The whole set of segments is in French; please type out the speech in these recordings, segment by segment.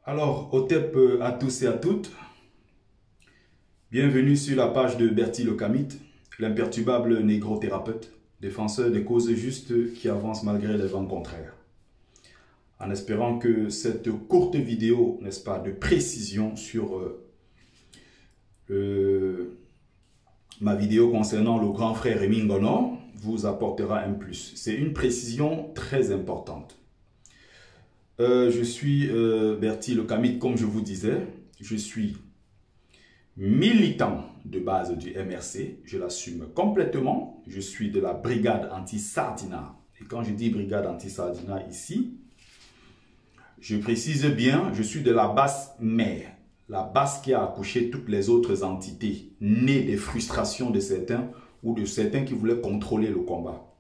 Alors, Otep à tous et à toutes, bienvenue sur la page de Bertie le Kamit, l'imperturbable négro-thérapeute, défenseur des causes justes qui avance malgré les vents contraires. En espérant que cette courte vidéo, n'est-ce pas, de précision sur ma vidéo concernant le grand frère Rémi Ngono vous apportera un plus. C'est une précision très importante. Je suis Bertie le Kamit, comme je vous disais. Je suis militant de base du MRC. Je l'assume complètement. Je suis de la brigade anti-Sardina. Et quand je dis brigade anti-Sardina ici, je précise bien, je suis de la basse mère. La basse qui a accouché toutes les autres entités nées des frustrations de certains ou de certains qui voulaient contrôler le combat.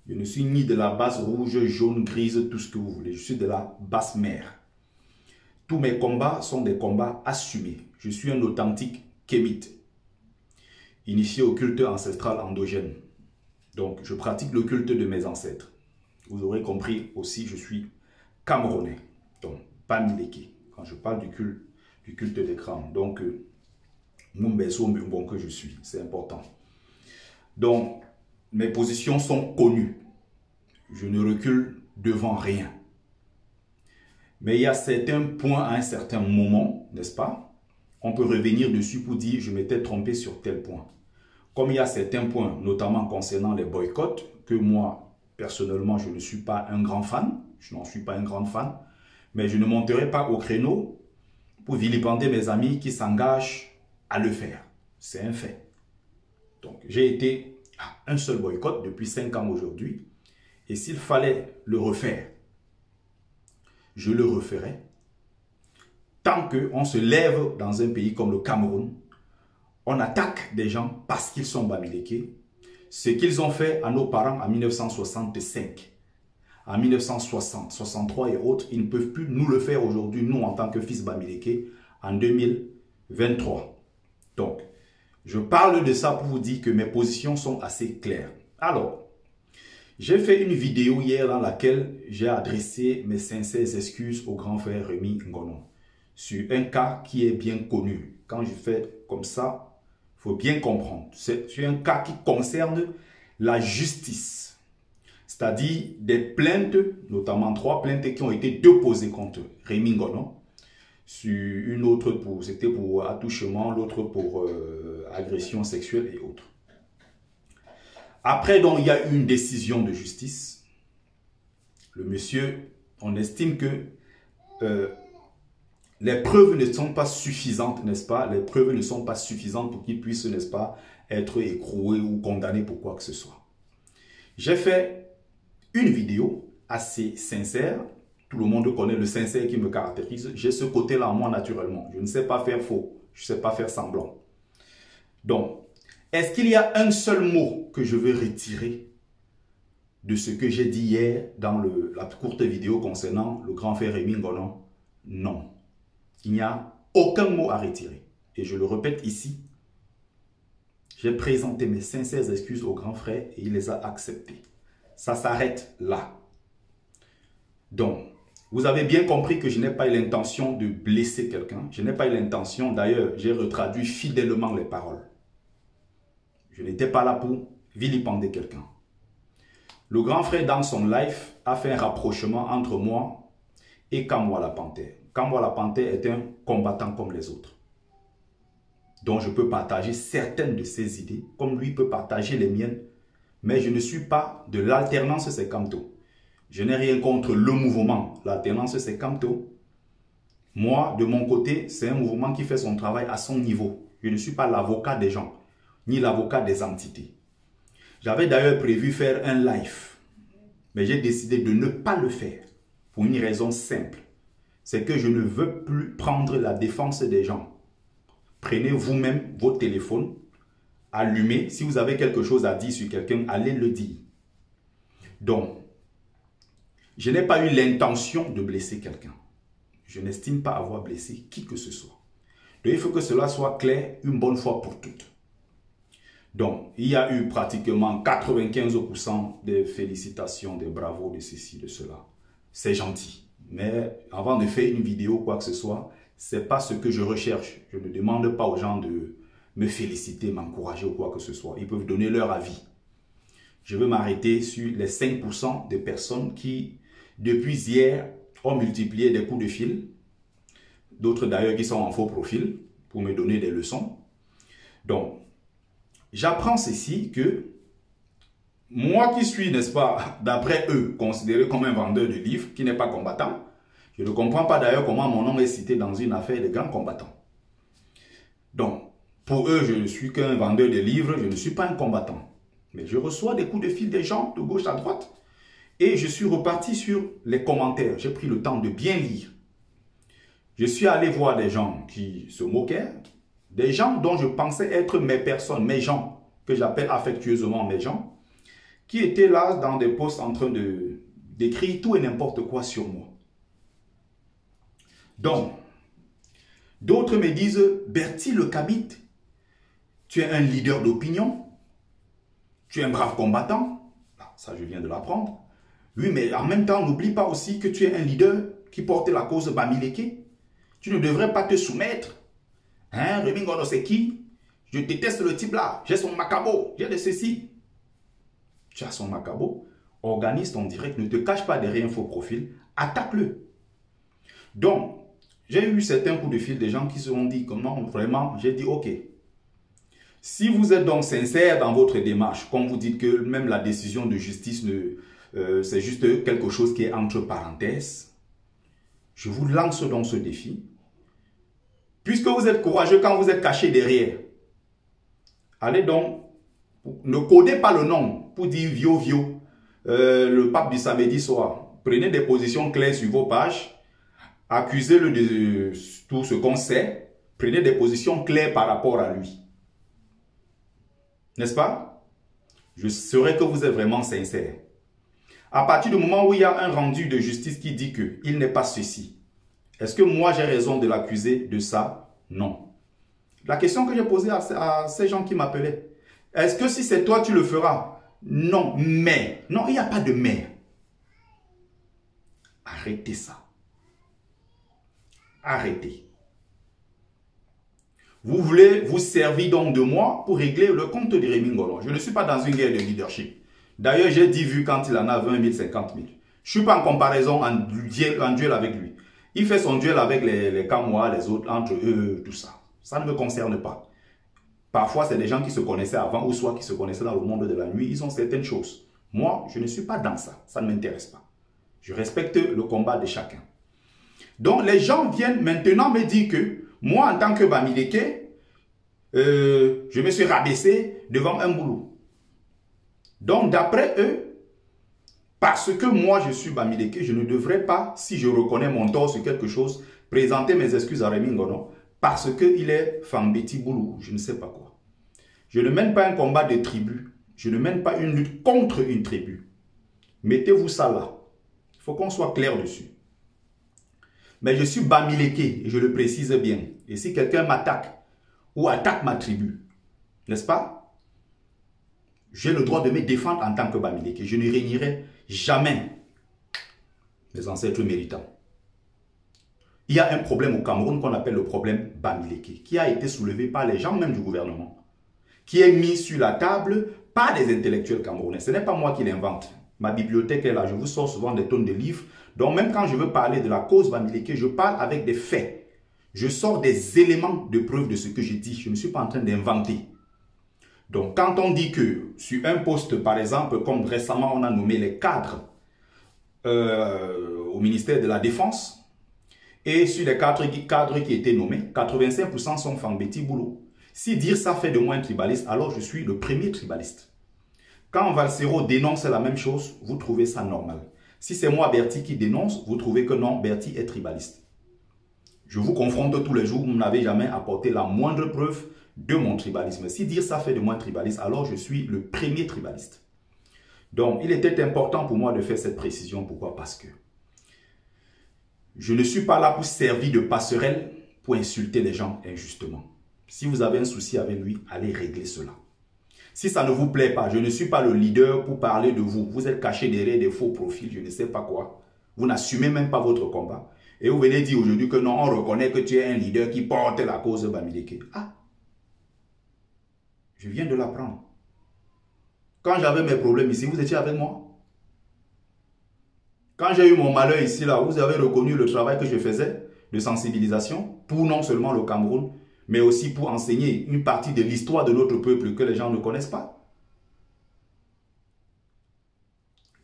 Je ne suis ni de la base rouge, jaune, grise, tout ce que vous voulez. Je suis de la basse mère. Tous mes combats sont des combats assumés. Je suis un authentique kémite, initié au culte ancestral endogène. Donc, je pratique le culte de mes ancêtres. Vous aurez compris aussi, je suis camerounais, donc pas mileke. Quand je parle du culte des crânes, donc, que je suis, c'est important. Donc, mes positions sont connues. Je ne recule devant rien. Mais il y a certains points à un certain moment, n'est-ce pas? On peut revenir dessus pour dire je m'étais trompé sur tel point. Comme il y a certains points, notamment concernant les boycotts, que moi, personnellement, je ne suis pas un grand fan. Je n'en suis pas un grand fan. Mais je ne monterai pas au créneau pour vilipender mes amis qui s'engagent à le faire. C'est un fait. Donc, j'ai été à un seul boycott depuis 5 ans aujourd'hui. Et s'il fallait le refaire, je le referai. Tant qu'on se lève dans un pays comme le Cameroun, on attaque des gens parce qu'ils sont bamileke. Ce qu'ils ont fait à nos parents en 1965, en 1960, 63 et autres, ils ne peuvent plus nous le faire aujourd'hui, nous en tant que fils bamileke, en 2023. Donc, je parle de ça pour vous dire que mes positions sont assez claires. Alors, j'ai fait une vidéo hier dans laquelle j'ai adressé mes sincères excuses au grand frère Rémi Ngono sur un cas qui est bien connu. Quand je fais comme ça, il faut bien comprendre. C'est sur un cas qui concerne la justice. C'est-à-dire des plaintes, notamment 3 plaintes qui ont été déposées contre Rémi Ngono. Sur une autre, c'était pour attouchement, l'autre pour agression sexuelle et autres. Après, donc, il y a eu une décision de justice. Le monsieur, on estime que les preuves ne sont pas suffisantes, n'est-ce pas? Les preuves ne sont pas suffisantes pour qu'il puisse, n'est-ce pas, être écroué ou condamné pour quoi que ce soit. J'ai fait une vidéo assez sincère. Tout le monde connaît le sincère qui me caractérise. J'ai ce côté-là en moi naturellement. Je ne sais pas faire faux. Je ne sais pas faire semblant. Donc, est-ce qu'il y a un seul mot que je veux retirer de ce que j'ai dit hier dans la courte vidéo concernant le grand frère Rémi Ngono? Non. Il n'y a aucun mot à retirer. Et je le répète ici. J'ai présenté mes sincères excuses au grand frère et il les a acceptées. Ça s'arrête là. Donc, vous avez bien compris que je n'ai pas eu l'intention de blesser quelqu'un. Je n'ai pas eu l'intention, d'ailleurs, j'ai retraduit fidèlement les paroles. Je n'étais pas là pour vilipender quelqu'un. Le grand frère, dans son live, a fait un rapprochement entre moi et Kamwa la Panthère. Kamwa la Panthère est un combattant comme les autres. Donc je peux partager certaines de ses idées, comme lui peut partager les miennes. Mais je ne suis pas de l'alternance, c'est Kamto. Je n'ai rien contre le mouvement. L'alternance, c'est Kamto. Moi, de mon côté, c'est un mouvement qui fait son travail à son niveau. Je ne suis pas l'avocat des gens, ni l'avocat des entités. J'avais d'ailleurs prévu faire un live, mais j'ai décidé de ne pas le faire pour une raison simple. C'est que je ne veux plus prendre la défense des gens. Prenez vous-même votre téléphone, allumez. Si vous avez quelque chose à dire sur quelqu'un, allez le dire. Donc, je n'ai pas eu l'intention de blesser quelqu'un. Je n'estime pas avoir blessé qui que ce soit. Donc, il faut que cela soit clair une bonne fois pour toutes. Donc, il y a eu pratiquement 95% des félicitations, des bravos, de ceci, de cela. C'est gentil. Mais avant de faire une vidéo ou quoi que ce soit, ce n'est pas ce que je recherche. Je ne demande pas aux gens de me féliciter, m'encourager ou quoi que ce soit. Ils peuvent donner leur avis. Je veux m'arrêter sur les 5% de personnes qui, depuis hier, ont multiplié des coups de fil. D'autres d'ailleurs qui sont en faux profil pour me donner des leçons. Donc, j'apprends ceci que moi qui suis, n'est-ce pas, d'après eux, considéré comme un vendeur de livres qui n'est pas combattant, je ne comprends pas d'ailleurs comment mon nom est cité dans une affaire de grands combattants. Donc, pour eux, je ne suis qu'un vendeur de livres, je ne suis pas un combattant. Mais je reçois des coups de fil des gens de gauche à droite et je suis reparti sur les commentaires. J'ai pris le temps de bien lire. Je suis allé voir des gens qui se moquaient, des gens dont je pensais être mes personnes, mes gens, que j'appelle affectueusement mes gens, qui étaient là dans des posts en train d'écrire tout et n'importe quoi sur moi. Donc, d'autres me disent, Bertie le Kabit, tu es un leader d'opinion, tu es un brave combattant. Ça, je viens de l'apprendre. Oui, mais en même temps, n'oublie pas aussi que tu es un leader qui porte la cause Bamileke. Tu ne devrais pas te soumettre. Hein, Rémi Ngono, c'est qui? Je déteste le type là. J'ai son macabo, j'ai de ceci. Tu as son macabo. Organise ton direct, ne te cache pas derrière un faux profil. Attaque-le. Donc, j'ai eu certains coups de fil des gens qui se sont dit comment vraiment, j'ai dit ok. Si vous êtes donc sincère dans votre démarche, comme vous dites que même la décision de justice, c'est juste quelque chose qui est entre parenthèses, je vous lance donc ce défi. Puisque vous êtes courageux quand vous êtes caché derrière, allez donc, ne codez pas le nom pour dire Vio, le pape du samedi soir. Prenez des positions claires sur vos pages, accusez-le de tout ce qu'on sait, prenez des positions claires par rapport à lui. N'est-ce pas? Je saurais que vous êtes vraiment sincère. À partir du moment où il y a un rendu de justice qui dit qu'il n'est pas ceci, est-ce que moi j'ai raison de l'accuser de ça? Non. La question que j'ai posée à ces gens qui m'appelaient, est-ce que si c'est toi tu le feras? Non, mais. Non, il n'y a pas de mais. Arrêtez ça. Arrêtez. Vous voulez vous servir donc de moi pour régler le compte de Rémi Ngono. Je ne suis pas dans une guerre de leadership. D'ailleurs, j'ai 10 vues quand il en a 20 000, 50 000. Je ne suis pas en comparaison, en duel avec lui. Il fait son duel avec les Kamois, les autres, entre eux, tout ça. Ça ne me concerne pas. Parfois, c'est des gens qui se connaissaient avant ou soit qui se connaissaient dans le monde de la nuit. Ils ont certaines choses. Moi, je ne suis pas dans ça. Ça ne m'intéresse pas. Je respecte le combat de chacun. Donc, les gens viennent maintenant me dire que moi, en tant que Bamileke, je me suis rabaissé devant un boulot. Donc, d'après eux, parce que moi, je suis Bamileke, je ne devrais pas, si je reconnais mon tort sur quelque chose, présenter mes excuses à Rémi Ngono, parce qu'il est Fambeti Boulou, je ne sais pas quoi. Je ne mène pas un combat de tribu. Je ne mène pas une lutte contre une tribu. Mettez-vous ça là. Il faut qu'on soit clair dessus. Mais je suis Bamileke, et je le précise bien. Et si quelqu'un m'attaque ou attaque ma tribu, n'est-ce pas? J'ai le droit de me défendre en tant que Bamileke. Je ne régnerai jamais mes ancêtres méritants. Il y a un problème au Cameroun qu'on appelle le problème Bamileke, qui a été soulevé par les gens même du gouvernement, qui est mis sur la table par des intellectuels camerounais. Ce n'est pas moi qui l'invente. Ma bibliothèque est là. Je vous sors souvent des tonnes de livres. Donc même quand je veux parler de la cause Bamileke, je parle avec des faits. Je sors des éléments de preuve de ce que je dis. Je ne suis pas en train d'inventer. Donc quand on dit que sur un poste, par exemple, comme récemment on a nommé les cadres au ministère de la Défense, et sur les cadres qui étaient nommés, 85% sont Fambeti Boulou. Si dire ça fait de moi un tribaliste, alors je suis le premier tribaliste. Quand Valsero dénonce la même chose, vous trouvez ça normal. Si c'est moi, Bertie, qui dénonce, vous trouvez que non, Bertie est tribaliste. Je vous confronte tous les jours, vous n'avez jamais apporté la moindre preuve de mon tribalisme. Si dire ça fait de moi un tribaliste, alors je suis le premier tribaliste. Donc, il était important pour moi de faire cette précision. Pourquoi? Parce que je ne suis pas là pour servir de passerelle pour insulter les gens injustement. Si vous avez un souci avec lui, allez régler cela. Si ça ne vous plaît pas, je ne suis pas le leader pour parler de vous. Vous êtes caché derrière des faux profils, je ne sais pas quoi. Vous n'assumez même pas votre combat. Et vous venez dire aujourd'hui que non, on reconnaît que tu es un leader qui porte la cause de Bamileke. Ah, je viens de l'apprendre. Quand j'avais mes problèmes ici, vous étiez avec moi. Quand j'ai eu mon malheur ici, là, vous avez reconnu le travail que je faisais de sensibilisation pour non seulement le Cameroun, mais aussi pour enseigner une partie de l'histoire de notre peuple que les gens ne connaissent pas.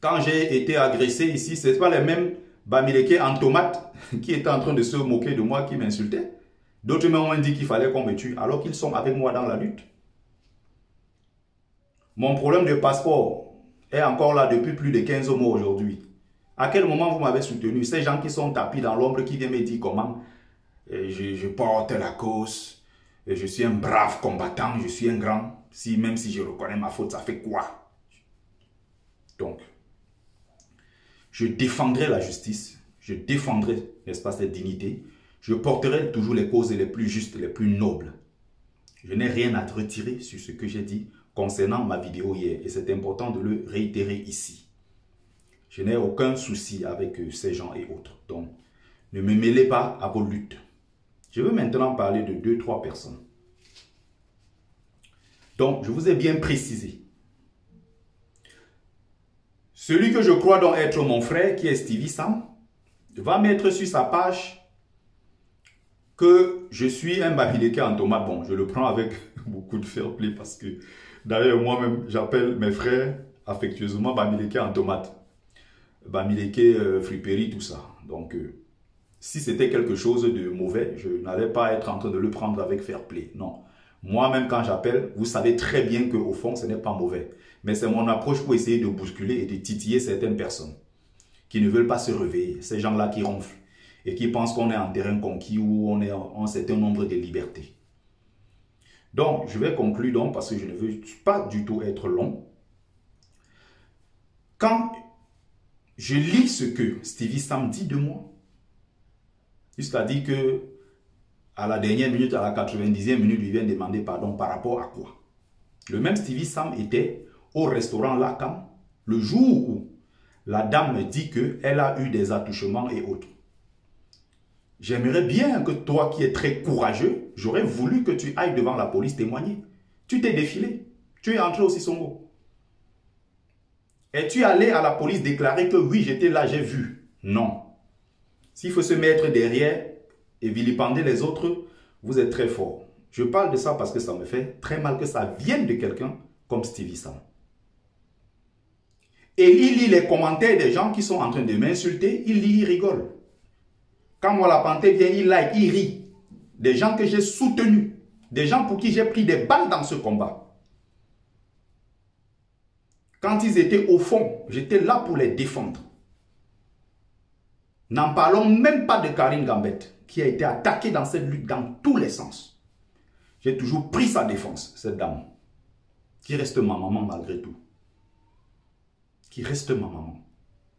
Quand j'ai été agressé ici, ce n'est pas les mêmes Bamileke en tomate qui étaient en train de se moquer de moi, qui m'insultaient. D'autres m'ont dit qu'il fallait qu'on me tue, alors qu'ils sont avec moi dans la lutte. Mon problème de passeport est encore là depuis plus de 15 mois aujourd'hui. À quel moment vous m'avez soutenu? Ces gens qui sont tapis dans l'ombre, qui viennent me dire comment je porte la cause, je suis un brave combattant, je suis un grand. Même si je reconnais ma faute, ça fait quoi? Donc, je défendrai la justice, je défendrai, n'est-ce pas, cette dignité. Je porterai toujours les causes les plus justes, les plus nobles. Je n'ai rien à retirer sur ce que j'ai dit concernant ma vidéo hier. Et c'est important de le réitérer ici. Je n'ai aucun souci avec ces gens et autres. Donc, ne me mêlez pas à vos luttes. Je veux maintenant parler de 2-3 personnes. Donc, je vous ai bien précisé. Celui que je crois donc être mon frère, qui est Stevie Sam, va mettre sur sa page que je suis un Bamileke en tomate. Bon, je le prends avec beaucoup de fair play parce que d'ailleurs moi-même, j'appelle mes frères affectueusement Bamileke en tomate. Bamileke, friperie, tout ça. Donc, si c'était quelque chose de mauvais, je n'allais pas être en train de le prendre avec fair play. Non. Moi-même, quand j'appelle, vous savez très bien qu'au fond, ce n'est pas mauvais. Mais c'est mon approche pour essayer de bousculer et de titiller certaines personnes qui ne veulent pas se réveiller. Ces gens-là qui ronflent et qui pensent qu'on est en terrain conquis ou on est en un certain nombre de libertés. Donc, je vais conclure donc parce que je ne veux pas du tout être long. Quand je lis ce que Stevie Sam dit de moi, jusqu'à dire que à la dernière minute, à la 90e minute, il vient demander pardon par rapport à quoi? Le même Stevie Sam était au restaurant Lakam le jour où la dame me dit qu'elle a eu des attouchements et autres. J'aimerais bien que toi qui es très courageux, j'aurais voulu que tu ailles devant la police témoigner. Tu t'es défilé, tu es entré au Sissongo. Et tu es allé à la police déclarer que oui, j'étais là, j'ai vu. Non. S'il faut se mettre derrière et vilipender les autres, vous êtes très fort. Je parle de ça parce que ça me fait très mal que ça vienne de quelqu'un comme Stevie Sam. Et il lit les commentaires des gens qui sont en train de m'insulter, il lit, il rigole. Quand moi la panthère vient, il like, il rit. Des gens que j'ai soutenus, des gens pour qui j'ai pris des balles dans ce combat. Quand ils étaient au fond, j'étais là pour les défendre. N'en parlons même pas de Karine Gambette, qui a été attaquée dans cette lutte dans tous les sens. J'ai toujours pris sa défense, cette dame, qui reste ma maman malgré tout. Qui reste ma maman.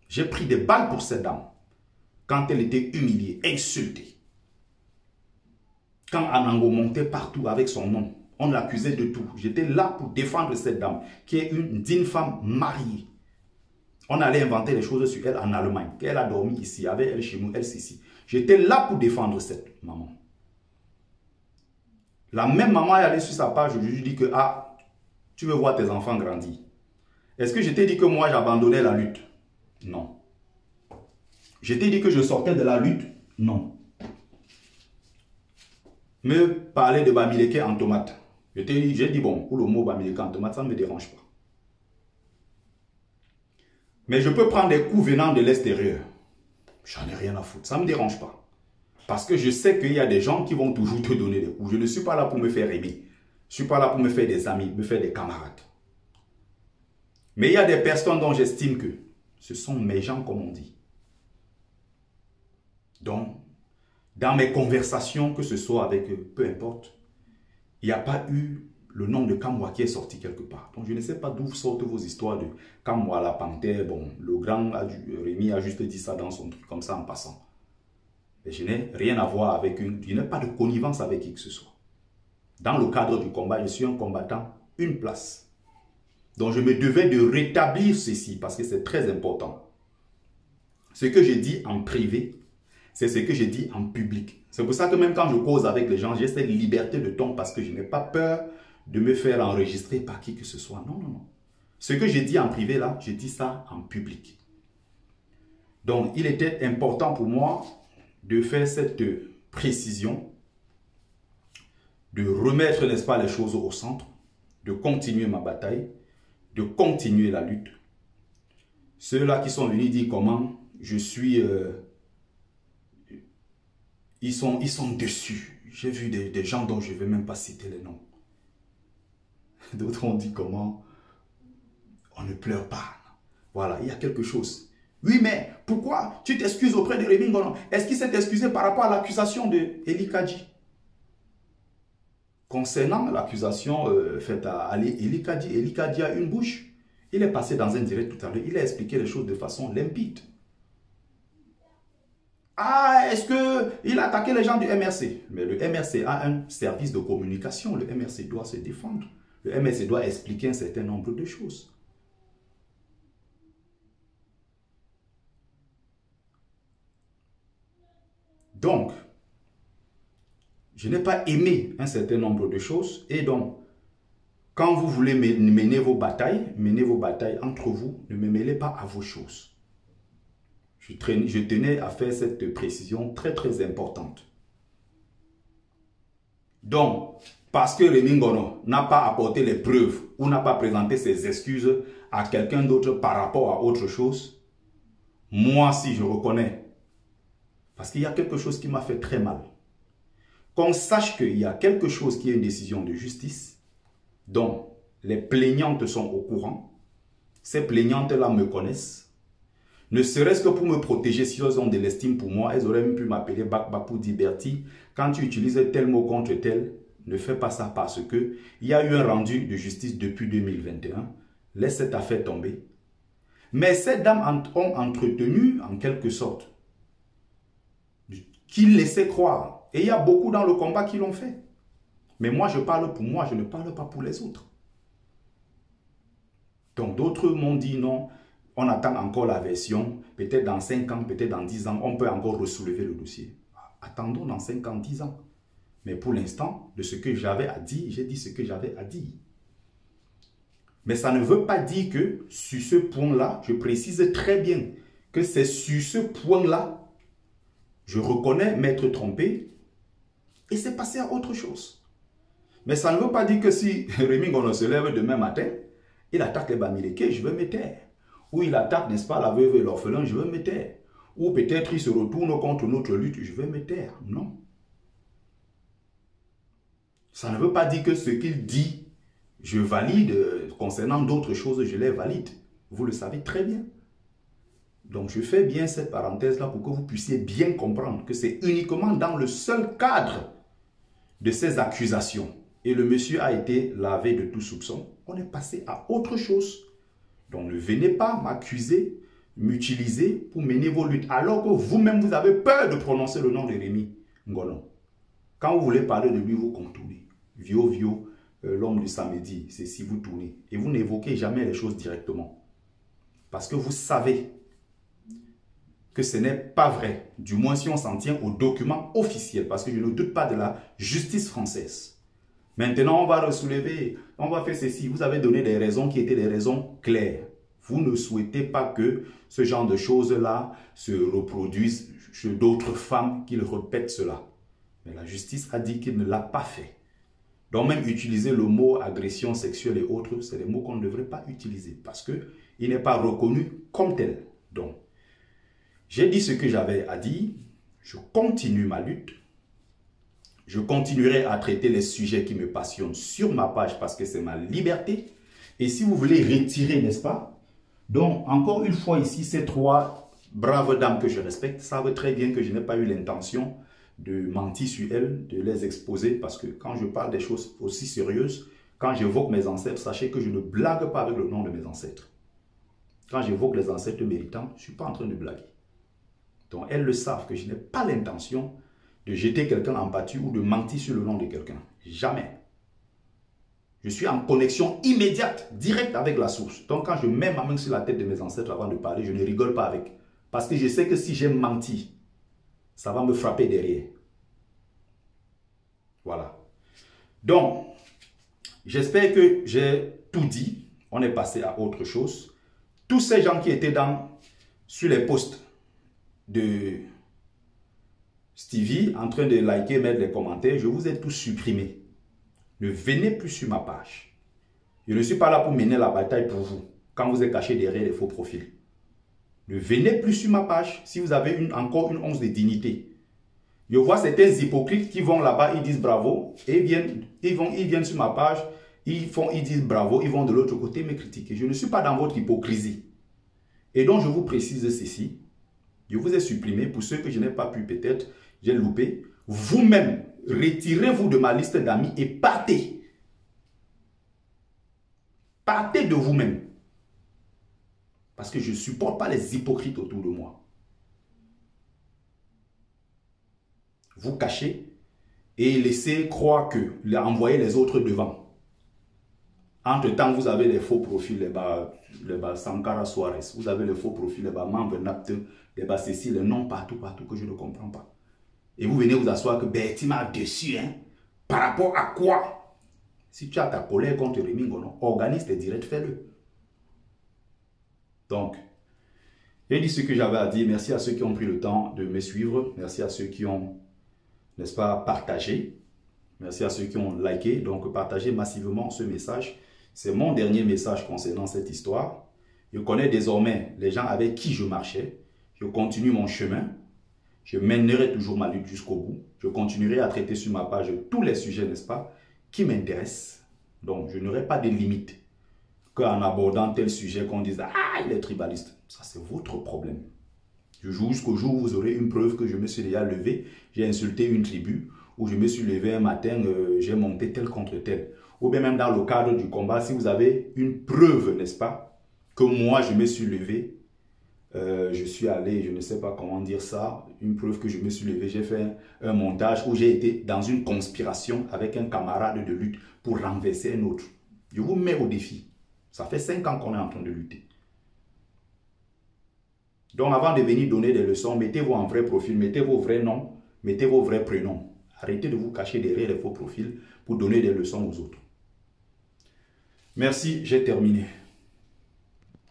J'ai pris des balles pour cette dame, quand elle était humiliée, insultée. Quand Anango montait partout avec son nom, on l'accusait de tout. J'étais là pour défendre cette dame, qui est une digne femme mariée. On allait inventer les choses sur elle en Allemagne. Elle a dormi ici, avec elle chez nous, elle ici. J'étais là pour défendre cette maman. La même maman est allée sur sa page, je lui dis que ah, tu veux voir tes enfants grandir. Est-ce que je t'ai dit que moi j'abandonnais la lutte? Non. Je t'ai dit que je sortais de la lutte? Non. Me parler de Bamileke en tomate. J'ai dit bon, pour le mot Bamileke en tomate, ça ne me dérange pas. Mais je peux prendre des coups venant de l'extérieur. J'en ai rien à foutre, ça ne me dérange pas. Parce que je sais qu'il y a des gens qui vont toujours te donner des coups. Je ne suis pas là pour me faire aimer. Je ne suis pas là pour me faire des amis, me faire des camarades. Mais il y a des personnes dont j'estime que ce sont mes gens, comme on dit. Donc, dans mes conversations, que ce soit avec eux, peu importe, il n'y a pas eu le nom de Kamwa qui est sorti quelque part. Donc, je ne sais pas d'où sortent vos histoires de Kamwa, la panthère. Bon, le grand Rémi a juste dit ça dans son truc, comme ça en passant. Et je n'ai rien à voir avec je n'ai pas de connivence avec qui que ce soit. Dans le cadre du combat, je suis un combattant, une place. Donc, je me devais de rétablir ceci parce que c'est très important. Ce que je dis en privé, c'est ce que je dis en public. C'est pour ça que même quand je cause avec les gens, j'ai cette liberté de ton parce que je n'ai pas peur de me faire enregistrer par qui que ce soit. Non, non, non. Ce que je dis en privé là, je dis ça en public. Donc, il était important pour moi de faire cette précision, de remettre, n'est-ce pas, les choses au centre, de continuer ma bataille, de continuer la lutte. Ceux-là qui sont venus dire comment je suis... ils sont dessus. J'ai vu des gens dont je ne vais même pas citer les noms. D'autres ont dit comment on ne pleure pas. Voilà, il y a quelque chose. Oui, mais pourquoi tu t'excuses auprès de Rémi Ngonon? Est-ce qu'il s'est excusé par rapport à l'accusation de Eli Kadji? Concernant l'accusation faite à Eli Kadji a une bouche. Il est passé dans un direct tout à l'heure. Il a expliqué les choses de façon limpide. Ah, est-ce qu'il a attaqué les gens du MRC? Mais le MRC a un service de communication. Le MRC doit se défendre. Le MRC doit expliquer un certain nombre de choses. Donc, je n'ai pas aimé un certain nombre de choses. Et donc, quand vous voulez mener vos batailles entre vous. Ne me mêlez pas à vos choses. Je tenais à faire cette précision très très importante. Donc, parce que Rémi Ngonon n'a pas apporté les preuves ou n'a pas présenté ses excuses à quelqu'un d'autre par rapport à autre chose, moi si je reconnais, parce qu'il y a quelque chose qui m'a fait très mal. Qu'on sache qu'il y a quelque chose qui est une décision de justice, dont les plaignantes sont au courant, ces plaignantes-là me connaissent, ne serait-ce que pour me protéger, si elles ont de l'estime pour moi, elles auraient même pu m'appeler Bakbapou Diberti. Quand tu utilises tel mot contre tel, ne fais pas ça parce que il y a eu un rendu de justice depuis 2021. Laisse cette affaire tomber. Mais ces dames ont entretenu, en quelque sorte, qu'ils laissaient croire. Et il y a beaucoup dans le combat qui l'ont fait. Mais moi, je parle pour moi, je ne parle pas pour les autres. Donc, d'autres m'ont dit non, on attend encore la version. Peut-être dans 5 ans, peut-être dans 10 ans, on peut encore ressoulever le dossier. Attendons dans 5 ans, 10 ans. Mais pour l'instant, de ce que j'avais à dire, j'ai dit ce que j'avais à dire. Mais ça ne veut pas dire que sur ce point-là, je précise très bien que c'est sur ce point-là, je reconnais m'être trompé et c'est passé à autre chose. Mais ça ne veut pas dire que si Rémi Ngonon se lève demain matin, il attaque les Bamileke, je vais me taire. Ou il attaque, n'est-ce pas, la veuve et l'orphelin, je vais me taire. Ou peut-être il se retourne contre notre lutte, je vais me taire. Non. Ça ne veut pas dire que ce qu'il dit, je valide. Concernant d'autres choses, je les valide. Vous le savez très bien. Donc, je fais bien cette parenthèse-là pour que vous puissiez bien comprendre que c'est uniquement dans le seul cadre de ces accusations. Et le monsieur a été lavé de tout soupçon. On est passé à autre chose. Donc, ne venez pas m'accuser, m'utiliser pour mener vos luttes. Alors que vous-même, vous avez peur de prononcer le nom de Rémi Ngonon. Quand vous voulez parler de lui, vous contournez. Vio, l'homme du samedi, c'est si vous tournez. Et vous n'évoquez jamais les choses directement. Parce que vous savez que ce n'est pas vrai. Du moins si on s'en tient aux documents officiels. Parce que je ne doute pas de la justice française. Maintenant, on va ressoulever, on va faire ceci. Vous avez donné des raisons qui étaient des raisons claires. Vous ne souhaitez pas que ce genre de choses-là se reproduisent chez d'autres femmes qui répètent cela. Mais la justice a dit qu'il ne l'a pas fait. Donc même utiliser le mot agression sexuelle et autres, c'est des mots qu'on ne devrait pas utiliser parce qu'il n'est pas reconnu comme tel. Donc, j'ai dit ce que j'avais à dire, je continue ma lutte, je continuerai à traiter les sujets qui me passionnent sur ma page parce que c'est ma liberté. Et si vous voulez retirer, n'est-ce pas? Donc, encore une fois ici, ces 3 braves dames que je respecte savent très bien que je n'ai pas eu l'intention de mentir sur elles, de les exposer, parce que quand je parle des choses aussi sérieuses, quand j'évoque mes ancêtres, sachez que je ne blague pas avec le nom de mes ancêtres. Quand j'évoque les ancêtres méritants, je ne suis pas en train de blaguer. Donc elles le savent que je n'ai pas l'intention de jeter quelqu'un en pâture ou de mentir sur le nom de quelqu'un. Jamais. Je suis en connexion immédiate, directe avec la source. Donc quand je mets ma main sur la tête de mes ancêtres avant de parler, je ne rigole pas avec. Parce que je sais que si j'ai menti, ça va me frapper derrière. Voilà. Donc, j'espère que j'ai tout dit. On est passé à autre chose. Tous ces gens qui étaient sur les posts de Stevie, en train de liker, mettre des commentaires, je vous ai tous supprimés. Ne venez plus sur ma page. Je ne suis pas là pour mener la bataille pour vous, quand vous êtes caché derrière les faux profils. Ne venez plus sur ma page si vous avez encore une once de dignité. Je vois certains hypocrites qui vont là-bas, ils disent bravo, et ils viennent sur ma page, ils disent bravo, ils vont de l'autre côté me critiquer. Je ne suis pas dans votre hypocrisie. Et donc je vous précise ceci, je vous ai supprimé, pour ceux que je n'ai pas pu peut-être, j'ai loupé. Vous-même, retirez-vous de ma liste d'amis et partez. Partez de vous-même. Parce que je ne supporte pas les hypocrites autour de moi. Vous cachez et laissez croire que envoyer les autres devant. Entre-temps, vous avez les faux profils, les Sankara Suarez, vous avez les faux profils, les membres Napte, les ceci, les noms partout que je ne comprends pas. Et vous venez vous asseoir que tu m'as déçu, hein? Par rapport à quoi? Si tu as ta colère contre Rémi Ngono, organise tes directs, fais-le. Donc, j'ai dit ce que j'avais à dire. Merci à ceux qui ont pris le temps de me suivre. Merci à ceux qui ont, n'est-ce pas, partagé. Merci à ceux qui ont liké. Donc, partagez massivement ce message. C'est mon dernier message concernant cette histoire. Je connais désormais les gens avec qui je marchais. Je continue mon chemin. Je mènerai toujours ma lutte jusqu'au bout. Je continuerai à traiter sur ma page tous les sujets, n'est-ce pas, qui m'intéressent. Donc, je n'aurai pas de limite qu'en abordant tel sujet qu'on dise « Ah, il est tribaliste ». Ça, c'est votre problème. Je joue jusqu'au jour où vous aurez une preuve que je me suis déjà levé, j'ai insulté une tribu, ou je me suis levé un matin, j'ai monté tel contre tel. Ou bien même dans le cadre du combat, si vous avez une preuve, n'est-ce pas, que moi, je me suis levé, je suis allé, je ne sais pas comment dire ça, une preuve que je me suis levé, j'ai fait un montage où j'ai été dans une conspiration avec un camarade de lutte pour renverser un autre. Je vous mets au défi. Ça fait 5 ans qu'on est en train de lutter. Donc avant de venir donner des leçons, mettez-vous en vrai profil, mettez vos vrais noms, mettez vos vrais prénoms. Arrêtez de vous cacher derrière les faux profils pour donner des leçons aux autres. Merci, j'ai terminé.